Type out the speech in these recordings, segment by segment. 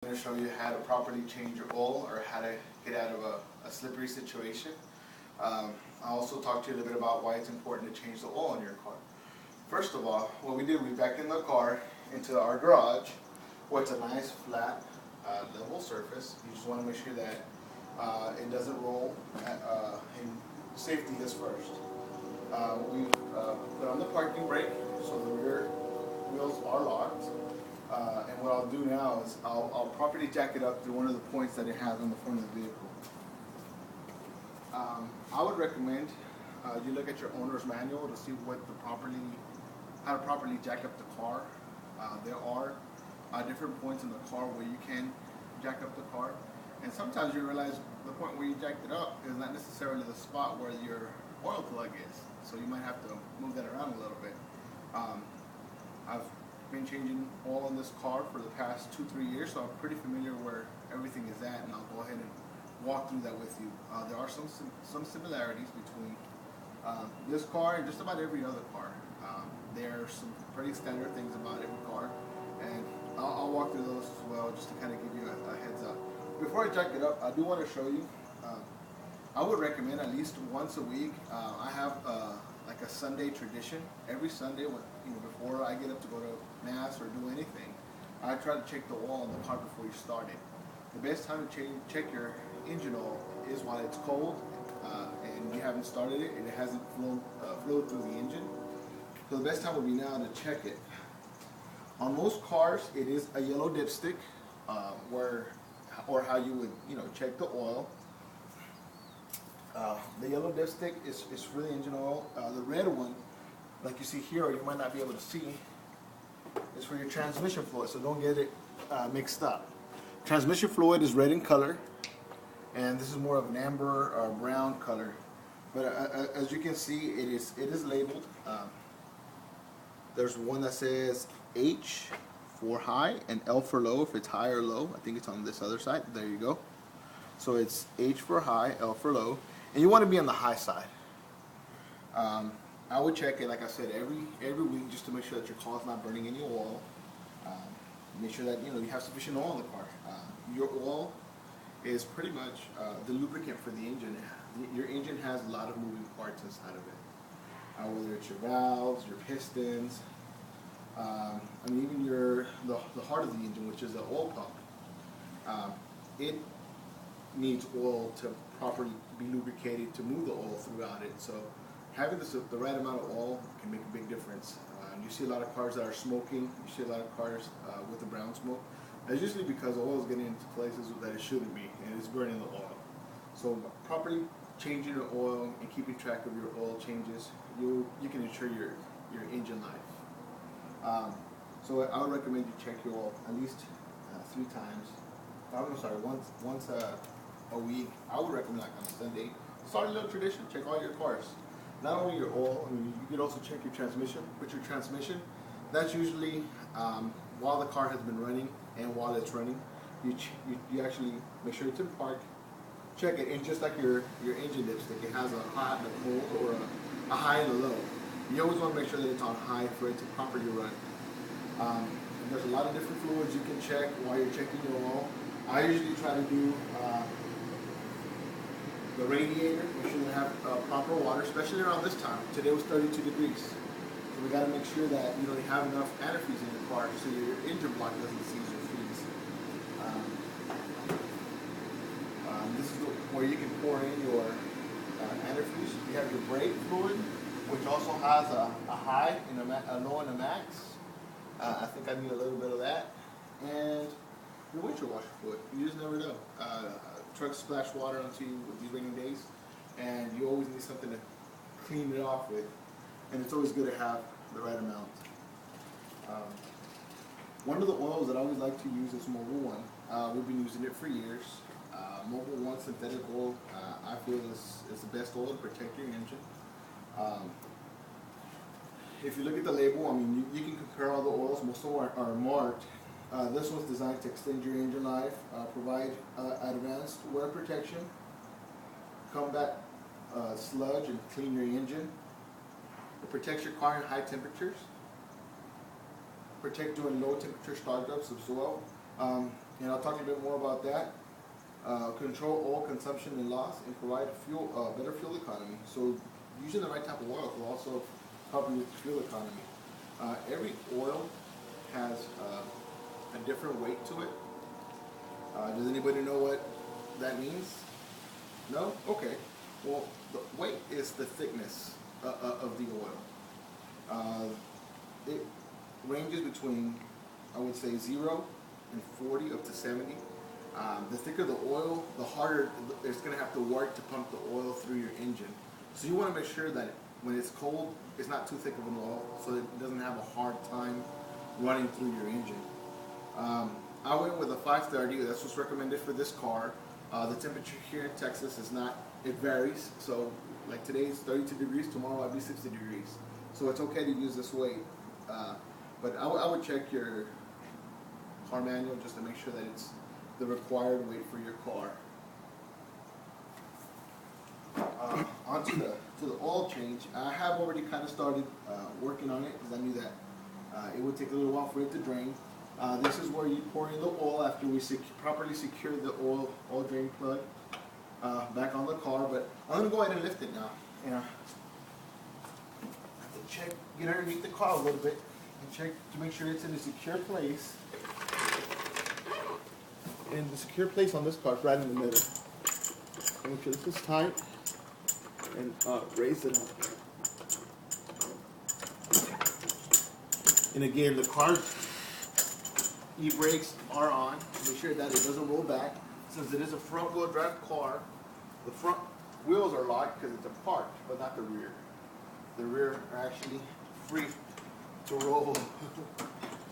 I'm going to show you how to properly change your oil or how to get out of a slippery situation. I'll also talk to you a little bit about why it's important to change the oil in your car. First of all, what we did, we backed in the car into our garage, where it's a nice flat level surface. You just want to make sure that it doesn't roll. And safety is first. We put on the parking brake so the rear wheels are locked. And what I'll do now is I'll properly jack it up through one of the points that it has on the front of the vehicle. I would recommend you look at your owner's manual to see how to properly jack up the car. There are different points in the car where you can jack up the car, and sometimes you realize the point where you jacked it up is not necessarily the spot where your oil plug is, so you might have to move that around a little bit. I've been changing oil in this car for the past 2-3 years, so I'm pretty familiar where everything is at, and I'll go ahead and walk through that with you. There are some similarities between this car and just about every other car. There are some pretty standard things about every car, and I'll walk through those as well, just to kind of give you a heads up. Before I jack it up, I do want to show you, I would recommend at least once a week. I have like a Sunday tradition. Every Sunday, before I get up to go to mass or do anything, I try to check the oil in the car before you start it. The best time to check your engine oil is while it's cold and you haven't started it and it hasn't flowed through the engine. So the best time would be now to check it. On most cars, it is a yellow dipstick, or how you would check the oil. The yellow dipstick is for the engine oil. The red one, like you see here, or you might not be able to see, is for your transmission fluid, so don't get it mixed up. Transmission fluid is red in color, and this is more of an amber or brown color. But as you can see, it is labeled. There's one that says H for high and L for low if it's high or low. I think it's on this other side. There you go. So it's H for high, L for low, and you want to be on the high side. I would check it, like I said, every week, just to make sure that your car is not burning any oil. Make sure that you have sufficient oil in the car. Your oil is pretty much the lubricant for the engine. Your engine has a lot of moving parts inside of it. Whether it's your valves, your pistons, even the heart of the engine, which is the oil pump. It needs oil to properly be lubricated to move the oil throughout it. So having the right amount of oil can make a big difference. You see a lot of cars that are smoking. You see a lot of cars with the brown smoke. That's usually because the oil is getting into places that it shouldn't be, and it's burning the oil. So properly changing your oil and keeping track of your oil changes, you can ensure your engine life. So I would recommend you check your oil at least 3 times. Once a week. I would recommend like on a Sunday. Start a little tradition. Check all your cars. Not only your oil. You can also check your transmission. But your transmission, that's usually while the car has been running and while it's running. You actually make sure it's in park. Check it, and just like your engine dipstick, it has a hot and a cold, or a high and a low. You always want to make sure that it's on high for it to properly run. And there's a lot of different fluids you can check while you're checking your oil. I usually try to do the radiator. Make sure you have proper water, especially around this time. Today was 32 degrees. So we got to make sure that you have enough antifreeze in your car so your engine block doesn't seize or freeze. This is where you can pour in your antifreeze. You have your brake fluid, which also has a high and a low and a max. I think I need a little bit of that. And your windshield washer fluid. You just never know. Trucks splash water onto you with these raining days, and you always need something to clean it off with. And it's always good to have the right amount. One of the oils that I always like to use is Mobil 1. We've been using it for years. Mobil 1 synthetic oil, I feel is the best oil to protect your engine. If you look at the label, you can compare all the oils. Most of them are marked. This one's designed to extend your engine life, provide advanced wear protection, combat sludge and clean your engine. It protects your car in high temperatures, protect during low temperature startups as well. and I'll talk a bit more about that. Control oil consumption and loss, and provide better fuel economy. So using the right type of oil will also help you with fuel economy. Every oil has a different weight to it. Does anybody know what that means? No? Okay. Well, the weight is the thickness of the oil. It ranges between, I would say, 0 and 40 up to 70. The thicker the oil, the harder it's going to have to work to pump the oil through your engine. So you want to make sure that when it's cold, it's not too thick of an oil, so it doesn't have a hard time running through your engine. I went with a 530. That's what's recommended for this car. The temperature here in Texas is not, it varies. So like today it's 32 degrees, tomorrow might be 60 degrees. So it's okay to use this weight. But I would check your car manual just to make sure that it's the required weight for your car. On to the oil change. I have already kind of started working on it because I knew that it would take a little while for it to drain. This is where you pour in the oil after we properly secure the oil drain plug back on the car. But I'm going to go ahead and lift it now. And I have to check, get underneath the car a little bit and check to make sure it's in a secure place. And the secure place on this car is right in the middle. Make sure this is tight and raise it up. And again, the car's e-brakes are on. Make sure that it doesn't roll back. Since it is a front-wheel drive car, the front wheels are locked because it's a park, but not the rear. The rear are actually free to roll. So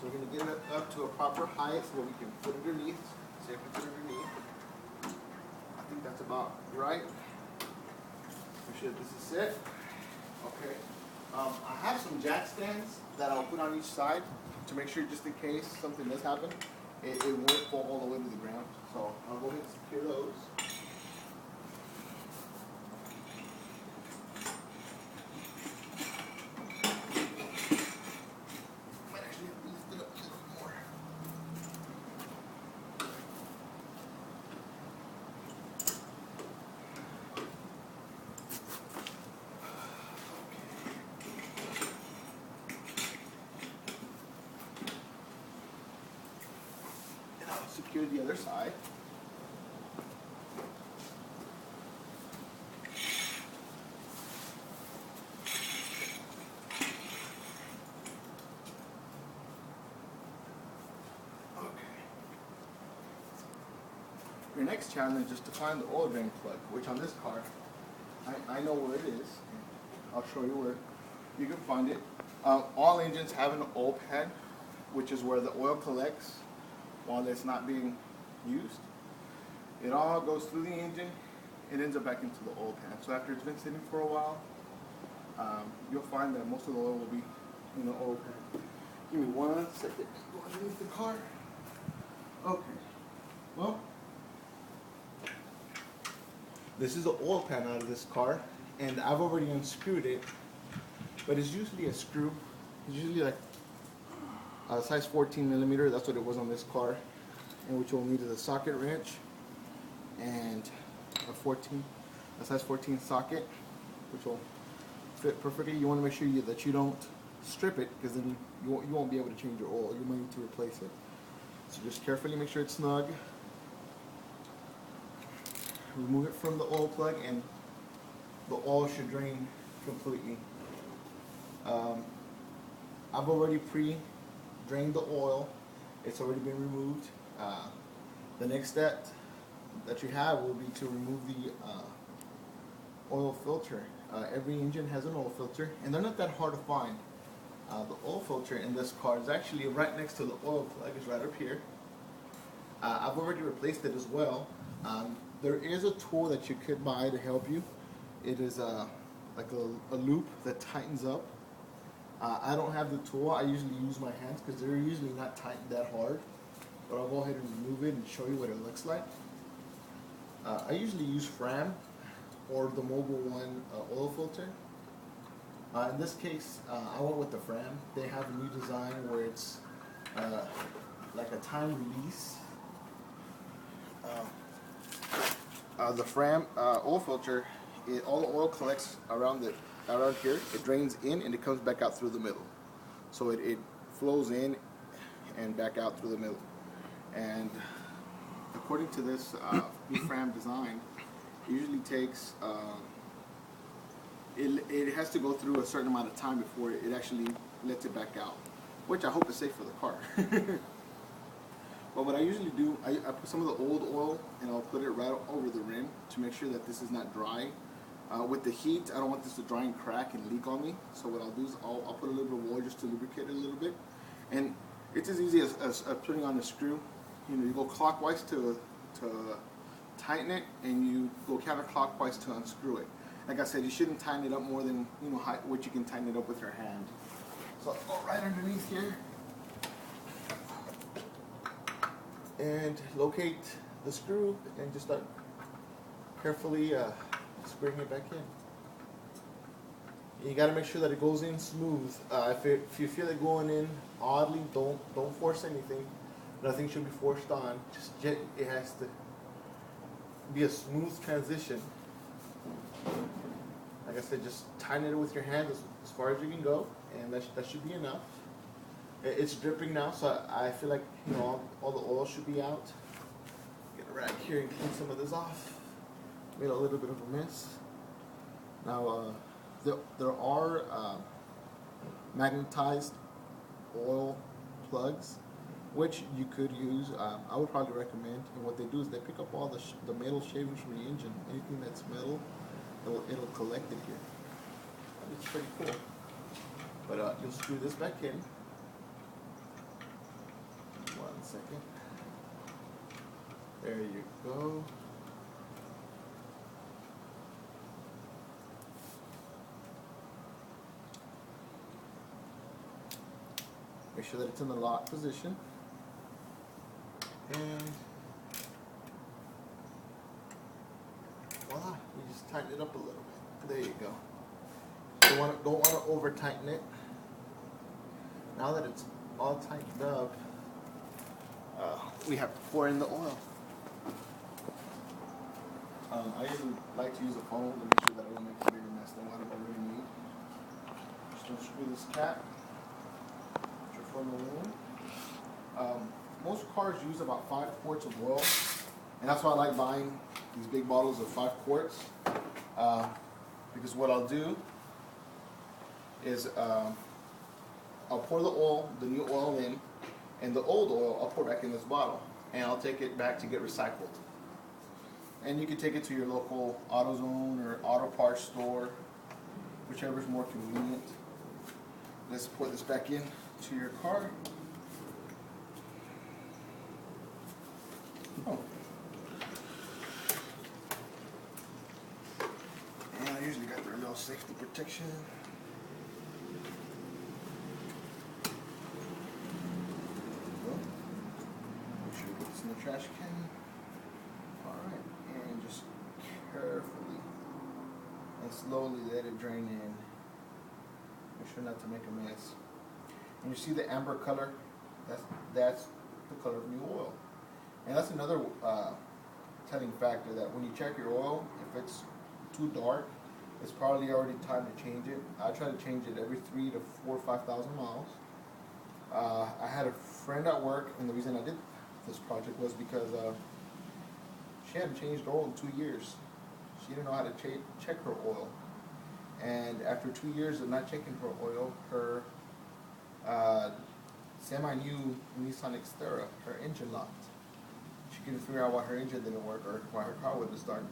we're going to get it up to a proper height so that we can put it underneath. See if we put it underneath. I think that's about right. Make sure this is it. Okay. I have some jack stands that I'll put on each side to make sure, just in case something does happen, it won't fall all the way to the ground. So I'll go ahead and secure those. Might actually have to lift it up a little more. Secure the other side. Okay. Your next challenge is to find the oil drain plug, which on this car, I know where it is. I'll show you where you can find it. All engines have an oil pan, which is where the oil collects while it's not being used. It all goes through the engine, it ends up back into the oil pan. So after it's been sitting for a while, you'll find that most of the oil will be in the oil pan. Give me 1 second. Go underneath the car. Okay. Well, this is the oil pan out of this car, and I've already unscrewed it, but it's usually a screw. It's usually like size 14 millimeter, that's what it was on this car, and which you'll need is a socket wrench and a size 14 socket, which will fit perfectly. You want to make sure that you don't strip it, because then you won't be able to change your oil. You might need to replace it. So just carefully make sure it's snug. Remove it from the oil plug, and the oil should drain completely. I've already drained the oil. It's already been removed. The next step that you have will be to remove the oil filter. Every engine has an oil filter, and they're not that hard to find. The oil filter in this car is actually right next to the oil plug. It's right up here. I've already replaced it as well. There is a tool that you could buy to help you. It is like a loop that tightens up. I don't have the tool. I usually use my hands because they're usually not tightened that hard. But I'll go ahead and remove it and show you what it looks like. I usually use Fram or the Mobil 1 oil filter. In this case, I went with the Fram. They have a new design where it's like a time release the Fram oil filter, all the oil collects around here. It drains in and it comes back out through the middle. So it flows in and back out through the middle. And according to this Fram design, it usually takes it has to go through a certain amount of time before it actually lets it back out, which I hope is safe for the car. But what I usually do, I put some of the old oil and I'll put it right over the rim to make sure that this is not dry. With the heat, I don't want this to dry and crack and leak on me. So what I'll do is I'll put a little bit of oil just to lubricate it a little bit. And it's as easy as putting on the screw. You know, you go clockwise to tighten it, and you go counterclockwise to unscrew it. Like I said, you shouldn't tighten it up more than what you can tighten it up with your hand. So I'll go right underneath here and locate the screw and just start carefully screwing it back in. You got to make sure that it goes in smooth. If you feel it going in oddly, don't force anything. Nothing should be forced on. It has to be a smooth transition. Like I said, just tighten it with your hand as far as you can go, and that should be enough. It's dripping now, so I feel like all the oil should be out. Get a rag here and clean some of this off. Made a little bit of a mess. Now there are magnetized oil plugs, which you could use. I would probably recommend. And what they do is they pick up all the metal shavings from the engine. Anything that's metal, it'll collect it here. It's pretty cool. But you'll screw this back in. 1 second. There you go. Make sure that it's in the lock position. And voila, you just tighten it up a little bit. There you go. Don't want to over tighten it. Now that it's all tightened up, we have to pour in the oil. I usually like to use a funnel to make sure that I don't make a bigger mess than what I already need. Just unscrew this cap. Put your funnel in. Most cars use about 5 quarts of oil, and that's why I like buying these big bottles of 5 quarts. Because what I'll do is I'll pour the new oil in, and the old oil I'll pour back in this bottle, and I'll take it back to get recycled. And you can take it to your local AutoZone or auto parts store, whichever is more convenient. Let's pour this back in to your car. Oh. And I usually got their little safety protection. Make sure you put this in the trash can. Alright, and just carefully and slowly let it drain in. Make sure not to make a mess. And you see the amber color? That's the color of new oil. And that's another telling factor, that when you check your oil, if it's too dark, it's probably already time to change it. I try to change it every 3,000 to 4,000 or 5,000 miles. I had a friend at work, and the reason I did this project was because she hadn't changed oil in 2 years. She didn't know how to check her oil. And after 2 years of not checking her oil, her semi-new Nissan Xterra, her engine locked. She couldn't figure out why her engine didn't work or why her car wouldn't start,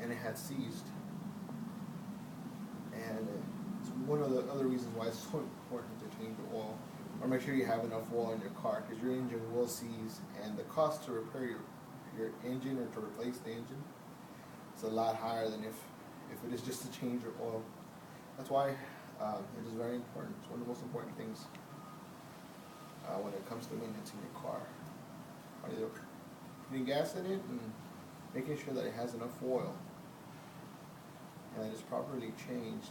and it had seized. And it's one of the other reasons why it's so important to change the oil, or make sure you have enough oil in your car, because your engine will seize, and the cost to repair your engine or to replace the engine is a lot higher than if it is just to change your oil. That's why it is very important. It's one of the most important things when it comes to maintenance in your car. Either putting gas in it and making sure that it has enough oil and that it's properly changed.